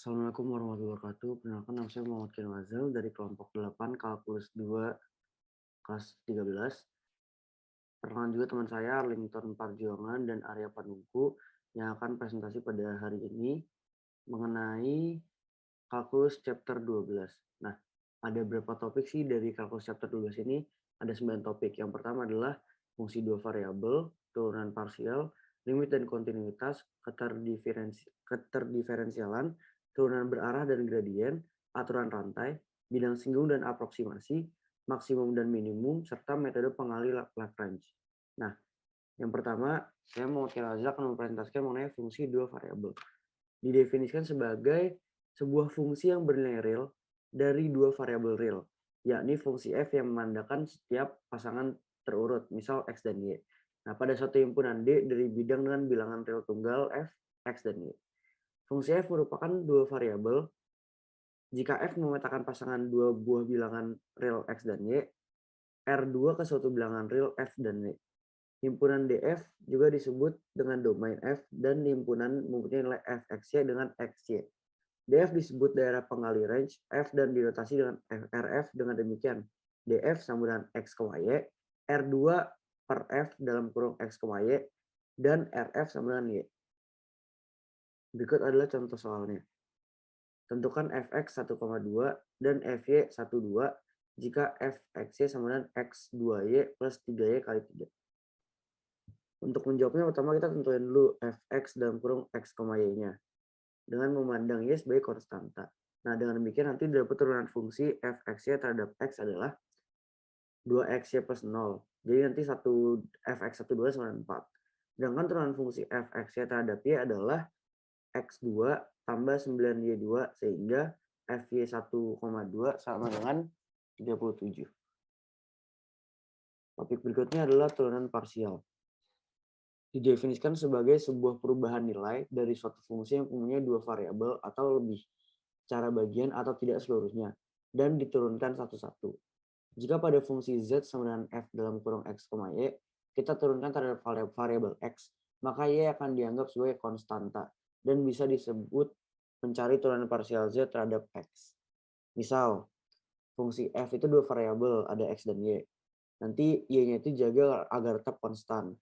Assalamualaikum warahmatullahi wabarakatuh. Perkenalkan nama saya Muhammad Kian Wazal dari kelompok 8 Kalkulus 2 kelas 13. Perkenalkan juga teman saya Arlington Parjuangan dan Arya Panungku yang akan presentasi pada hari ini mengenai Kalkulus chapter 12. Nah, ada beberapa topik sih dari Kalkulus chapter 12 ini. Ada 9 topik. Yang pertama adalah fungsi dua variabel, turunan parsial, limit dan kontinuitas, keterdiferensialan, turunan berarah dan gradien, aturan rantai, bidang singgung dan aproksimasi, maksimum dan minimum, serta metode pengali Lagrange. Nah, yang pertama, saya mau akan mempresentasikan mengenai fungsi dua variabel. Didefinisikan sebagai sebuah fungsi yang bernilai real dari dua variabel real, yakni fungsi f yang menandakan setiap pasangan terurut, misal x dan y. Nah, pada suatu himpunan D dari bidang dengan bilangan real tunggal f, x, dan y. Fungsi f merupakan dua variabel. Jika f memetakan pasangan dua buah bilangan real x dan y, R2 ke suatu bilangan real f dan y. Himpunan DF juga disebut dengan domain F dan himpunan mempunyai nilai fxy dengan xy. DF disebut daerah pengali range F dan dinotasi dengan RF dengan demikian. DF sama dengan X, Y, R2 per F dalam kurung X, Y, dan RF sama dengan Y. Berikut adalah contoh soalnya. Tentukan Fx 1,2 dan Fy 1,2 jika Fxy sama dengan X2Y plus 3Y kali 3. Untuk menjawabnya, pertama kita tentuin dulu Fx dalam kurung X, Y-nya. Dengan memandang Y sebagai konstanta. Nah, dengan demikian nanti dapat turunan fungsi fxy terhadap x adalah 2xy plus 0. Jadi nanti fx12 sama dengan 4. Sedangkan turunan fungsi fxy terhadap y adalah x2 tambah 9y2 sehingga fy 1,2 sama dengan 37. Topik berikutnya adalah turunan parsial. Didefinisikan sebagai sebuah perubahan nilai dari suatu fungsi yang mempunyai dua variabel atau lebih, secara bagian atau tidak seluruhnya, dan diturunkan satu-satu. Jika pada fungsi z sama dengan f dalam kurung x, y, kita turunkan terhadap variabel x, maka y akan dianggap sebagai konstanta dan bisa disebut mencari turunan parsial z terhadap x. Misal, fungsi f itu dua variabel, ada x dan y. Nanti y-nya itu jaga agar tetap konstan.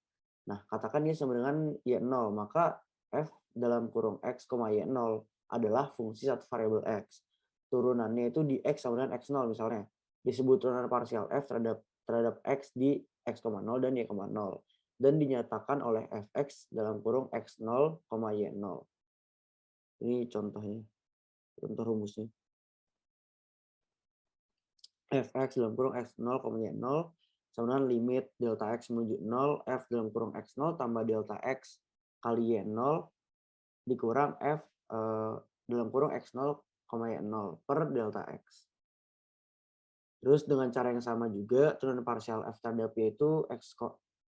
Nah, katakan y sama dengan y0, maka f dalam kurung x, y0 adalah fungsi satu variabel x. Turunannya itu di x sama dengan x0 misalnya. Disebut turunan parsial f terhadap x di x,0 dan y,0. Dan dinyatakan oleh fx dalam kurung x0, y0. Ini contohnya, contoh rumusnya. Fx dalam kurung x0, y0 sama dengan limit delta x menuju 0, f dalam kurung x0 tambah delta x kali y0 dikurang f dalam kurung x0, y0 per delta x. Terus dengan cara yang sama juga turunan parsial f terhadap y itu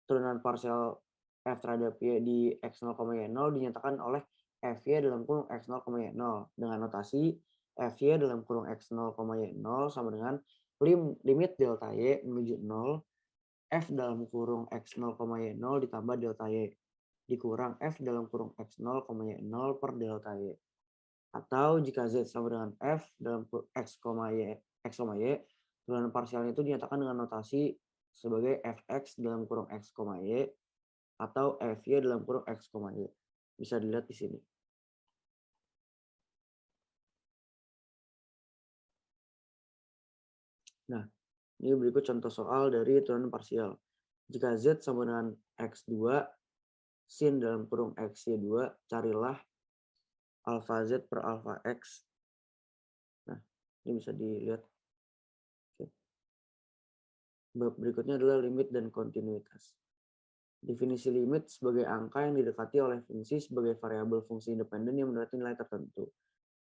turunan parsial f terhadap y di x0, y0 dinyatakan oleh fy dalam kurung x0, y0 dengan notasi fy dalam kurung x0, y0 sama dengan limit delta y menuju 0 f dalam kurung x0, y0 ditambah delta y dikurang f dalam kurung x0, y0 per delta y. Atau jika z sama dengan f dalam kurung x, y, turunan parsialnya itu dinyatakan dengan notasi sebagai fx dalam kurung x, y atau fy dalam kurung x, y. Bisa dilihat di sini. Nah, ini berikut contoh soal dari turunan parsial. Jika z sama dengan x2, sin dalam kurung xy2, carilah alfa z per alfa x. Nah, ini bisa dilihat. Oke. Bab berikutnya adalah limit dan kontinuitas. Definisi limit sebagai angka yang didekati oleh fungsi sebagai variabel fungsi independen yang mendapatkan nilai tertentu.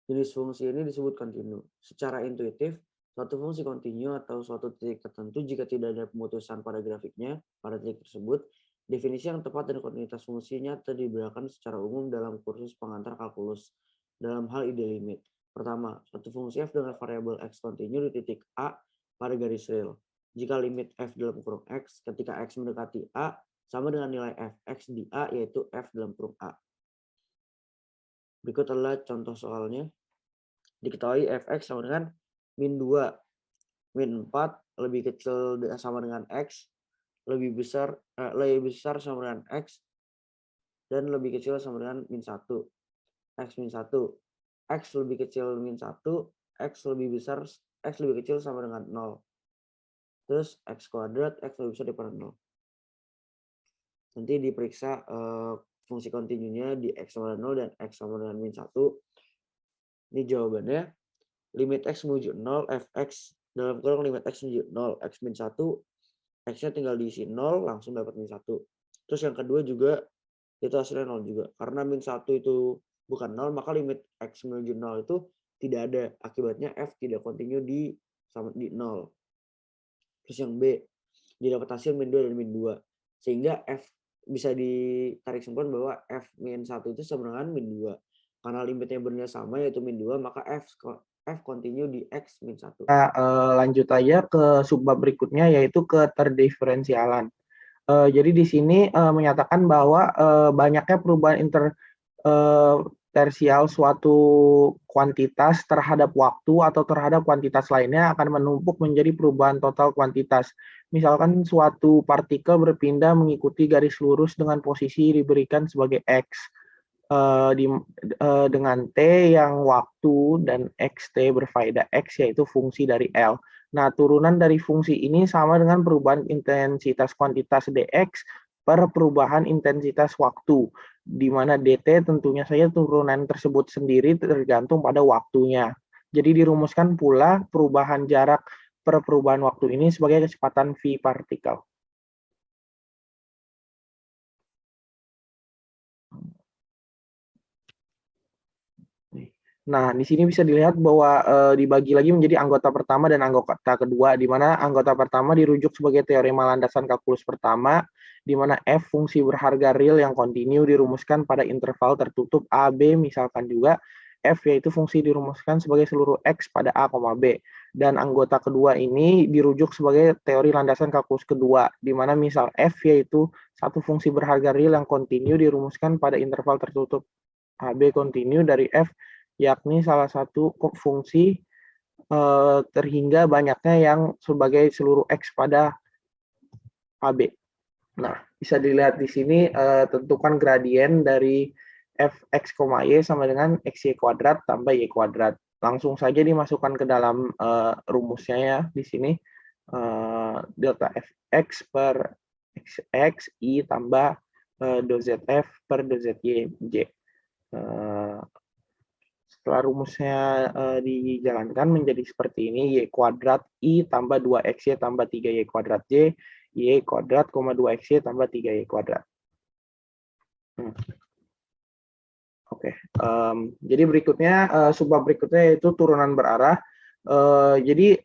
Jenis fungsi ini disebut kontinu. Secara intuitif, suatu fungsi kontinu atau suatu titik tertentu jika tidak ada pemutusan pada grafiknya pada titik tersebut. Definisi yang tepat dan kontinuitas fungsinya diberikan secara umum dalam kursus pengantar kalkulus dalam hal ide limit. Pertama, suatu fungsi f dengan variabel x kontinu di titik A pada garis real. Jika limit f dalam kurung x ketika x mendekati A sama dengan nilai fx di A, yaitu f dalam kurung A. Berikut adalah contoh soalnya. Diketahui fx sama dengan min 2, min 4 lebih kecil sama dengan x, lebih besar sama dengan x, dan lebih kecil sama dengan min 1. X min 1. X lebih kecil min 1, X lebih kecil sama dengan 0. Terus X kuadrat, X lebih besar daripada 0. Nanti diperiksa fungsi kontinunya di X sama dengan 0 dan X sama dengan min 1. Ini jawabannya. Limit X menuju 0, Fx dalam kurung limit X menuju 0, X min 1, X-nya tinggal diisi 0, langsung dapat min 1. Terus yang kedua juga, itu hasilnya 0 juga. Karena min 1 itu bukan 0, maka limit X menuju 0 itu tidak ada. Akibatnya F tidak kontinu di 0. Terus yang B, didapat hasil min 2 dan min 2. Sehingga F bisa ditarik kesimpulan bahwa F min 1 itu sama dengan min 2. Karena limitnya bernilai sama yaitu min 2, maka F kontinu di X min 1. Kita lanjut aja ke subbab berikutnya, yaitu keterdiferensialan. Jadi di sini menyatakan bahwa banyaknya perubahan tersial suatu kuantitas terhadap waktu atau terhadap kuantitas lainnya akan menumpuk menjadi perubahan total kuantitas. Misalkan suatu partikel berpindah mengikuti garis lurus dengan posisi diberikan sebagai X dengan T yang waktu dan XT berfaedah X yaitu fungsi dari L. Nah, turunan dari fungsi ini sama dengan perubahan intensitas kuantitas dx per perubahan intensitas waktu, di mana dt tentunya saja turunan tersebut sendiri tergantung pada waktunya. Jadi dirumuskan pula perubahan jarak per perubahan waktu ini sebagai kecepatan v partikel. Nah, di sini bisa dilihat bahwa dibagi lagi menjadi anggota pertama dan anggota kedua, di mana anggota pertama dirujuk sebagai teorema landasan kalkulus pertama, di mana f fungsi berharga real yang kontinu dirumuskan pada interval tertutup a, b, misalkan juga f yaitu fungsi dirumuskan sebagai seluruh x pada a, b. Dan anggota kedua ini dirujuk sebagai teori landasan kalkulus kedua, di mana misal f yaitu satu fungsi berharga real yang kontinu dirumuskan pada interval tertutup a, b kontinu dari f, yakni salah satu fungsi terhingga banyaknya yang sebagai seluruh X pada AB. Nah, bisa dilihat di sini tentukan gradien dari Fx, Y sama dengan XY kuadrat tambah Y kuadrat. Langsung saja dimasukkan ke dalam rumusnya ya di sini. Delta Fx per Xx, I tambah dou ZF per dou ZY, J. Setelah rumusnya dijalankan menjadi seperti ini, y kuadrat I tambah 2xy tambah 3y kuadrat j, y kuadrat, 2xy tambah 3y kuadrat. Oke, jadi berikutnya, subbab berikutnya yaitu turunan berarah. Jadi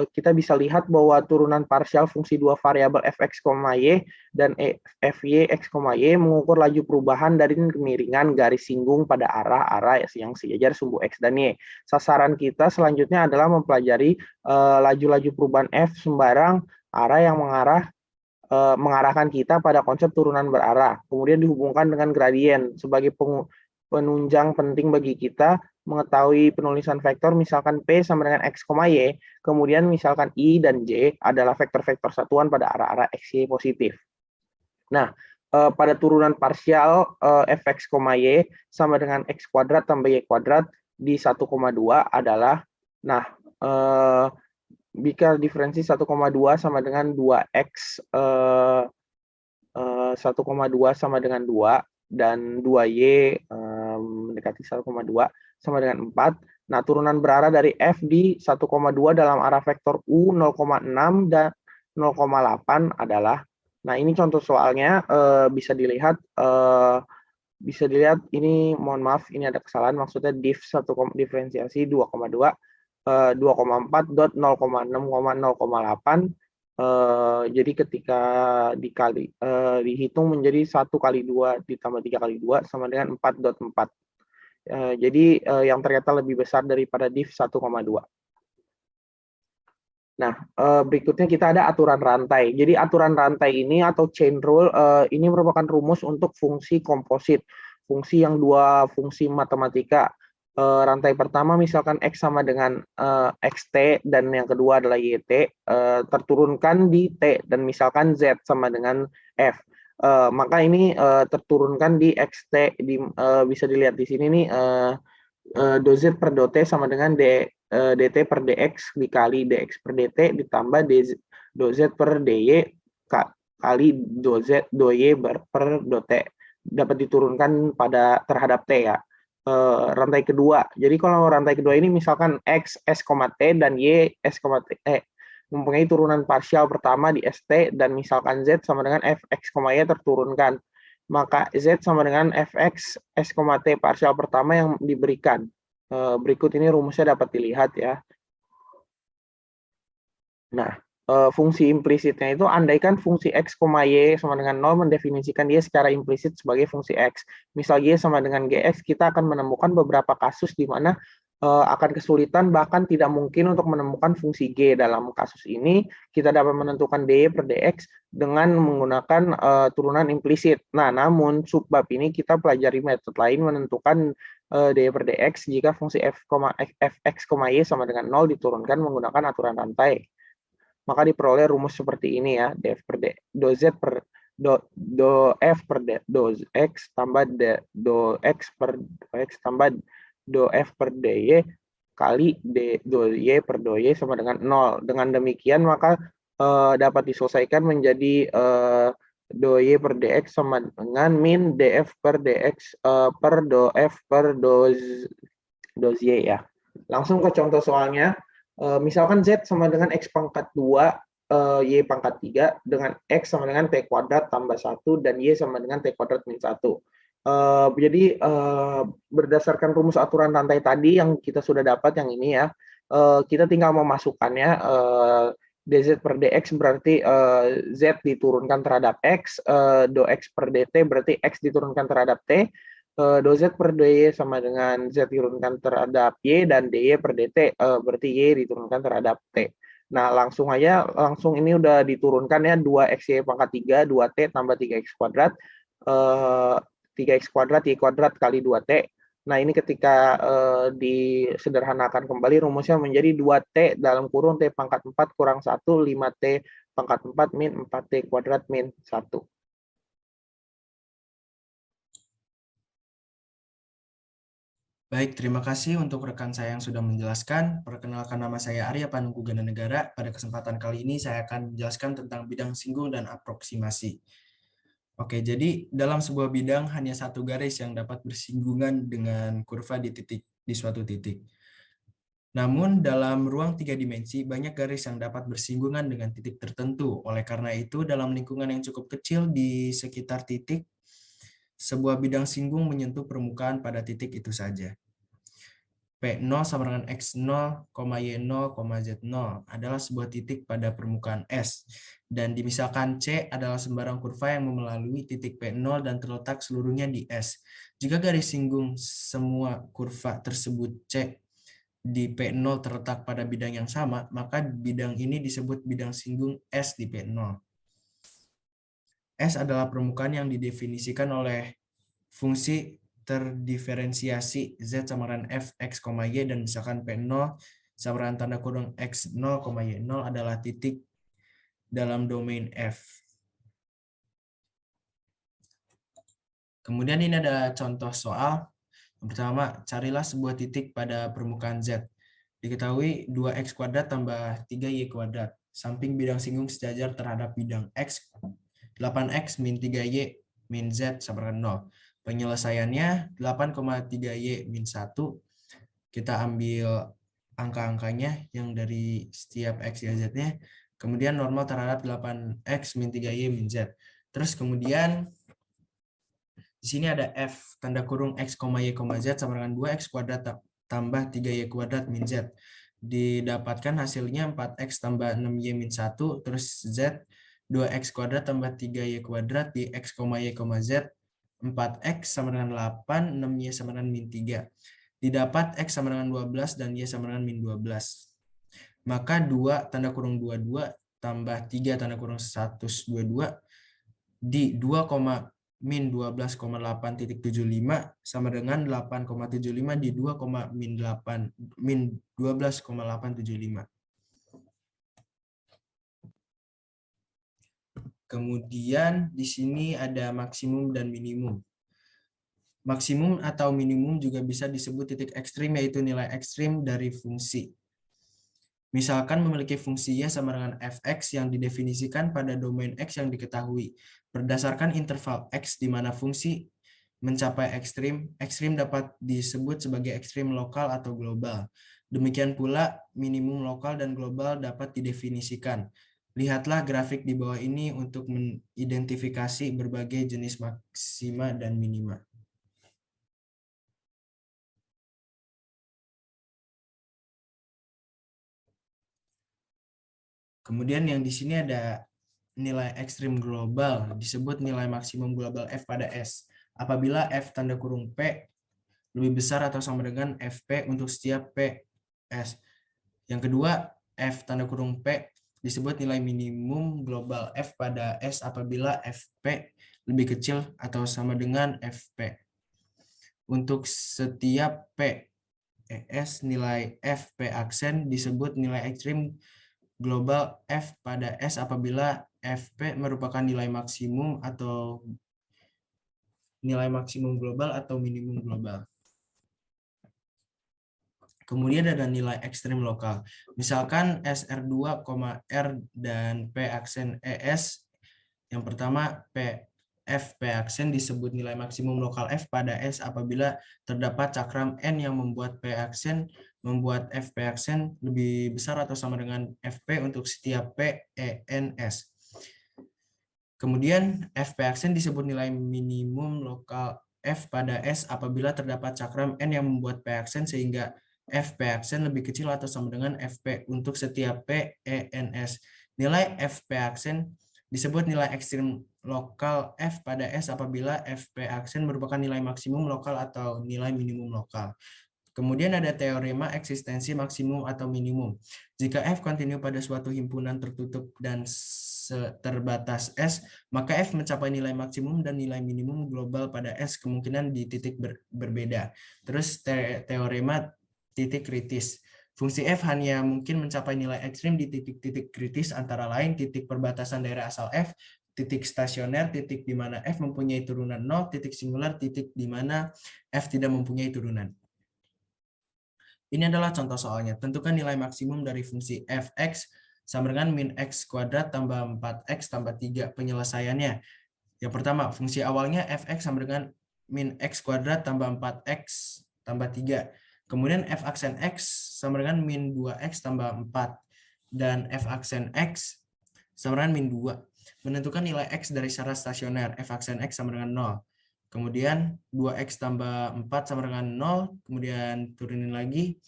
kita bisa lihat bahwa turunan parsial fungsi dua variabel fx, y dan fy, x, y mengukur laju perubahan dari kemiringan garis singgung pada arah-arah yang sejajar sumbu x dan y. Sasaran kita selanjutnya adalah mempelajari laju-laju perubahan f sembarang arah yang mengarahkan kita pada konsep turunan berarah. Kemudian dihubungkan dengan gradien sebagai penunjang penting bagi kita mengetahui penulisan vektor, misalkan P sama dengan X, Y, kemudian misalkan I dan J adalah vektor-vektor satuan pada arah-arah X, Y positif. Nah, pada turunan parsial Fx, Y sama dengan X kuadrat tambah Y kuadrat di 1,2 adalah, nah, jika diferensi 1,2 sama dengan 2X, 1,2 sama dengan 2, dan 2Y mendekati 1,2 sama dengan 4. Nah, turunan berarah dari F di 1,2 dalam arah vektor U 0,6 dan 0,8 adalah, nah ini contoh soalnya bisa dilihat ini, mohon maaf ini ada kesalahan, maksudnya diferensiasi 2,2 2,4 dot 0,6, 0,8. Jadi ketika dihitung menjadi 1 kali 2 ditambah 3 kali 2 sama dengan 4,4. Jadi yang ternyata lebih besar daripada div 1,2. Nah, berikutnya kita ada aturan rantai. Jadi aturan rantai ini atau chain rule ini merupakan rumus untuk fungsi komposit, fungsi yang dua fungsi matematika rantai pertama misalkan X sama dengan XT dan yang kedua adalah YT, terturunkan di T dan misalkan Z sama dengan F. Maka ini terturunkan di XT, bisa dilihat di sini nih, do Z per do T sama dengan DT per DX dikali DX per DT ditambah do Z per DY kali do Z do Y per do T, dapat diturunkan terhadap T ya. Rantai kedua. Jadi kalau rantai kedua ini misalkan X S, T dan Y S, T mempunyai turunan parsial pertama di ST dan misalkan Z sama dengan F X, Y terturunkan. Maka Z sama dengan Fx S, T parsial pertama yang diberikan. Berikut ini rumusnya dapat dilihat ya. Nah, fungsi implisitnya itu andaikan fungsi X, Y sama dengan 0 mendefinisikan dia secara implisit sebagai fungsi X. Misal Y sama dengan GX, kita akan menemukan beberapa kasus di mana akan kesulitan bahkan tidak mungkin untuk menemukan fungsi G. Dalam kasus ini, kita dapat menentukan DY per DX dengan menggunakan turunan implisit. Nah, namun subbab ini kita pelajari metode lain menentukan DY per DX jika fungsi Fx, Y sama dengan 0 diturunkan menggunakan aturan rantai. Maka diperoleh rumus seperti ini ya, df per d, do z per do f per d, do x tambah do x per do x tambah do f per dy kali do y per do y sama dengan 0. Dengan demikian maka dapat diselesaikan menjadi do y per dx sama dengan min df per dx per do f per do y ya. Langsung ke contoh soalnya. Misalkan Z sama dengan X pangkat 2, Y pangkat 3, dengan X sama dengan T kuadrat tambah 1, dan Y sama dengan T kuadrat min 1. Jadi berdasarkan rumus aturan rantai tadi yang kita sudah dapat yang ini ya, kita tinggal memasukkannya, dz per dx berarti Z diturunkan terhadap X, do X per dt berarti X diturunkan terhadap T, do Z per dy sama dengan Z diturunkan terhadap Y, dan dy per dt berarti Y diturunkan terhadap T. Nah, langsung ini udah diturunkan ya, 2xy pangkat 3, 2t tambah 3x kuadrat, 3x kuadrat Y kuadrat kali 2t. Nah, ini ketika disederhanakan kembali rumusnya menjadi 2t dalam kurung t pangkat 4 kurang 1, 5t pangkat 4 min 4t kuadrat min 1. Baik, terima kasih untuk rekan saya yang sudah menjelaskan. Perkenalkan, nama saya Arya Panungku Gananegara. Pada kesempatan kali ini saya akan menjelaskan tentang bidang singgung dan aproksimasi. Oke, jadi dalam sebuah bidang hanya satu garis yang dapat bersinggungan dengan kurva di suatu titik. Namun dalam ruang 3 dimensi banyak garis yang dapat bersinggungan dengan titik tertentu. Oleh karena itu, dalam lingkungan yang cukup kecil di sekitar titik, sebuah bidang singgung menyentuh permukaan pada titik itu saja. P0 sama dengan X0, Y0, Z0 adalah sebuah titik pada permukaan S. Dan dimisalkan C adalah sembarang kurva yang melalui titik P0 dan terletak seluruhnya di S. Jika garis singgung semua kurva tersebut C di P0 terletak pada bidang yang sama, maka bidang ini disebut bidang singgung S di P0. S adalah permukaan yang didefinisikan oleh fungsi terdiferensiasi Z sama dengan f, x, y, dan misalkan P0 sama dengan tanda kurung x0, y0 adalah titik dalam domain F. Kemudian ini ada contoh soal. Yang pertama, carilah sebuah titik pada permukaan Z. Diketahui 2x kuadrat tambah 3y kuadrat. Samping bidang singgung sejajar terhadap bidang X, 8x min 3y min Z sama dengan 0. Penyelesaiannya 8,3y min 1. Kita ambil angka-angkanya yang dari setiap x, y, z-nya. Kemudian normal terhadap 8x min 3y min z. Terus kemudian di sini ada f tanda kurung x, y, z sama dengan 2x kuadrat tambah 3y kuadrat min z. Didapatkan hasilnya 4x tambah 6y min 1. Terus z 2x kuadrat tambah 3y kuadrat di x, y, z. 4x sama dengan 8, 6y sama dengan min 3. Didapat x sama dengan 12 dan y sama dengan min 12. Maka 2 tanda kurung 22 tambah 3 tanda kurung 122 di 2, min 12,8.75 sama dengan 8,75 di 2, min 12,875. Kemudian di sini ada maksimum dan minimum. Maksimum atau minimum juga bisa disebut titik ekstrim, yaitu nilai ekstrim dari fungsi. Misalkan memiliki fungsi y sama dengan fx yang didefinisikan pada domain x yang diketahui. Berdasarkan interval x di mana fungsi mencapai ekstrim, ekstrim dapat disebut sebagai ekstrim lokal atau global. Demikian pula minimum lokal dan global dapat didefinisikan. Lihatlah grafik di bawah ini untuk mengidentifikasi berbagai jenis maksima dan minima. Kemudian yang di sini ada nilai ekstrim global, disebut nilai maksimum global F pada S. Apabila F tanda kurung P lebih besar atau sama dengan FP untuk setiap PS. Yang kedua, F tanda kurung P disebut nilai minimum global F pada S apabila FP lebih kecil atau sama dengan FP. Untuk setiap PS, nilai FP aksen disebut nilai ekstrim global F pada S apabila FP merupakan nilai maksimum atau nilai maksimum global atau minimum global. Kemudian ada nilai ekstrim lokal. Misalkan SR2, R dan P aksen ES. Yang pertama FP aksen disebut nilai maksimum lokal F pada S apabila terdapat cakram N yang membuat P aksen membuat FP aksen lebih besar atau sama dengan FP untuk setiap P, E, N, S. Kemudian FP aksen disebut nilai minimum lokal F pada S apabila terdapat cakram N yang membuat P aksen sehingga FP aksen lebih kecil atau sama dengan FP untuk setiap P, E, N, S. Nilai FP aksen disebut nilai ekstrim lokal F pada S apabila FP aksen merupakan nilai maksimum lokal atau nilai minimum lokal. Kemudian ada teorema eksistensi maksimum atau minimum. Jika F kontinu pada suatu himpunan tertutup dan terbatas S, maka F mencapai nilai maksimum dan nilai minimum global pada S kemungkinan di titik berbeda. Terus teorema titik kritis. Fungsi F hanya mungkin mencapai nilai ekstrim di titik-titik kritis antara lain titik perbatasan daerah asal F, titik stasioner, titik di mana F mempunyai turunan 0, titik singular, titik di mana F tidak mempunyai turunan. Ini adalah contoh soalnya. Tentukan nilai maksimum dari fungsi fx sama dengan min x kuadrat tambah 4x tambah 3. Penyelesaiannya. Yang pertama, fungsi awalnya fx sama dengan min x kuadrat tambah 4x tambah 3. Kemudian f aksen x sama dengan min 2x tambah 4. Dan f aksen x sama dengan min 2. Menentukan nilai x dari syarat stasioner. F aksen x sama dengan 0. Kemudian 2x tambah 4 sama dengan 0. Kemudian turunin lagi.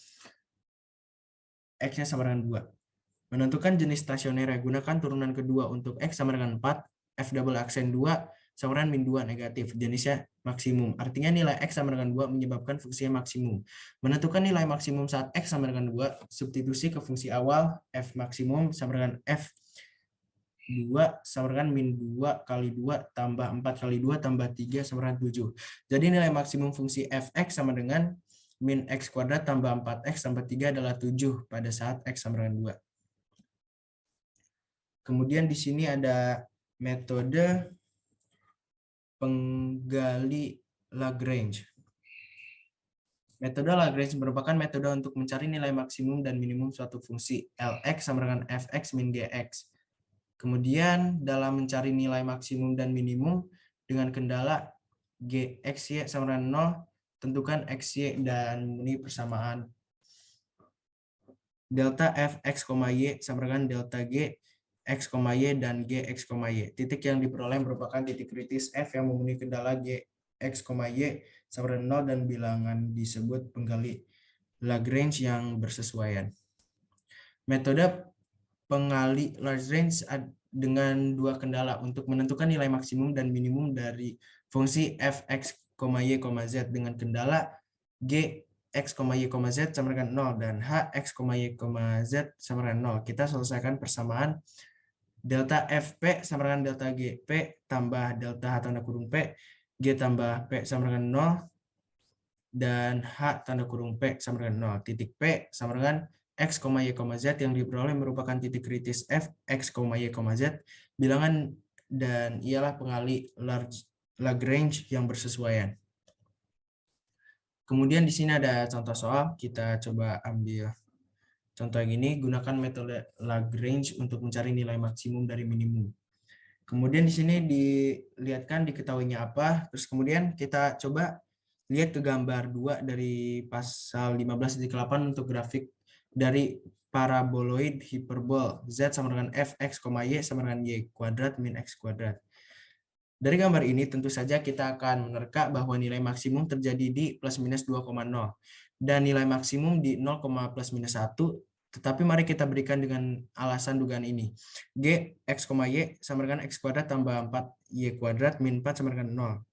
X-nya sama dengan 2. Menentukan jenis stasioner. Gunakan turunan kedua untuk X sama dengan 4. F double aksen 2 sama dengan min 2 negatif. Jenisnya maksimum. Artinya nilai X sama dengan 2 menyebabkan fungsinya maksimum. Menentukan nilai maksimum saat X sama dengan 2. Substitusi ke fungsi awal. F maksimum sama dengan F 2 sama dengan min 2 kali 2 tambah 4 kali 2 tambah 3 sama dengan 7. Jadi nilai maksimum fungsi fx sama dengan min x kuadrat tambah 4x tambah 3 adalah 7 pada saat x sama dengan 2. Kemudian di sini ada metode penggali Lagrange. Metode Lagrange merupakan metode untuk mencari nilai maksimum dan minimum suatu fungsi Lx sama dengan fx min gx. Kemudian dalam mencari nilai maksimum dan minimum dengan kendala Gxy sama dengan 0, tentukan Xy dan memenuhi persamaan. Delta Fx, Y sama dengan delta G, X, Y dan Gx, Y. Titik yang diperoleh merupakan titik kritis F yang memenuhi kendala Gx, Y sama dengan 0 dan bilangan disebut penggali Lagrange yang bersesuaian. Metode pengali Lagrange dengan dua kendala untuk menentukan nilai maksimum dan minimum dari fungsi fx, y, z dengan kendala g x, y, z sama dengan 0 dan h x, y, z sama dengan 0. Kita selesaikan persamaan delta FP sama dengan delta GP tambah delta H tanda kurung P, G tambah P sama dengan 0, dan H tanda kurung P sama dengan 0. Titik P sama dengan X, Y, Z yang diperoleh merupakan titik kritis F, X, Y, Z, bilangan dan ialah pengali Lagrange yang bersesuaian. Kemudian di sini ada contoh soal, kita coba ambil contoh yang ini, gunakan metode Lagrange untuk mencari nilai maksimum dari minimum. Kemudian di sini dilihatkan diketahuinya apa, terus kemudian kita coba lihat ke gambar 2 dari pasal 15.8 untuk grafik dari paraboloid hiperbol Z sama dengan f x, y sama dengan y kuadrat min x kuadrat. Dari gambar ini tentu saja kita akan menerka bahwa nilai maksimum terjadi di plus minus 2,0 dan nilai maksimum di 0, plus minus 1, tetapi mari kita berikan dengan alasan dugaan ini. G, X, Y sama dengan X kuadrat tambah 4Y kuadrat min 4 sama dengan 0.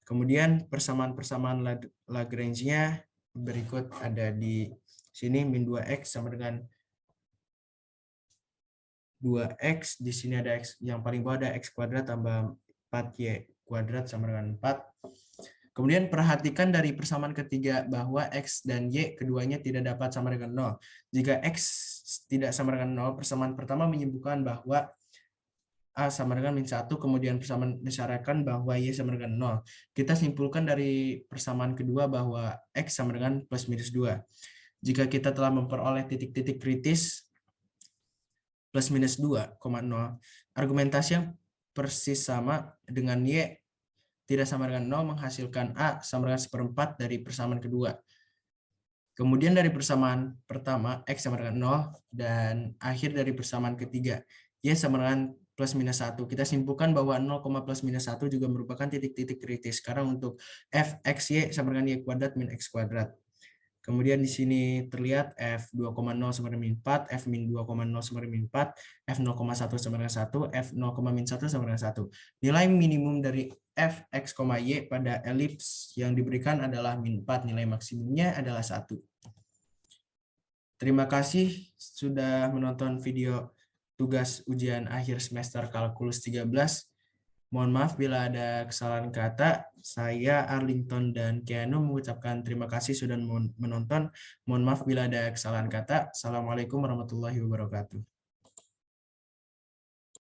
Kemudian persamaan-persamaan Lagrange-nya berikut ada di sini, min 2X sama dengan 2X, di sini ada X, yang paling bawah ada X kuadrat tambah 4Y kuadrat sama dengan 4. Kemudian perhatikan dari persamaan ketiga bahwa X dan Y keduanya tidak dapat sama dengan 0. Jika X tidak sama dengan 0, persamaan pertama menyebutkan bahwa A sama dengan min 1, kemudian persamaan mensyaratkan bahwa Y sama dengan 0. Kita simpulkan dari persamaan kedua bahwa X sama dengan plus minus 2. Jika kita telah memperoleh titik-titik kritis plus minus 2,0, argumentasi yang persis sama dengan Y tidak sama dengan 0 menghasilkan A sama dengan 1/4 dari persamaan kedua. Kemudian dari persamaan pertama, X sama dengan 0, dan akhir dari persamaan ketiga, Y sama dengan plus minus 1. Kita simpulkan bahwa 0, plus minus 1 juga merupakan titik-titik kritis. Sekarang untuk F, X, Y sama dengan Y kuadrat min X kuadrat. Kemudian di sini terlihat F 2,0 sama dengan min 4, F min 2,0 sama dengan min 4, F 0,1 sama dengan 1, F 0,-1 sama dengan 1. Nilai minimum dari F, X, Y pada elips yang diberikan adalah min 4, nilai maksimumnya adalah 1. Terima kasih sudah menonton video tugas ujian akhir semester kalkulus 13. Mohon maaf bila ada kesalahan kata. Saya Arlington dan Keanu mengucapkan terima kasih sudah menonton. Mohon maaf bila ada kesalahan kata. Assalamualaikum warahmatullahi wabarakatuh.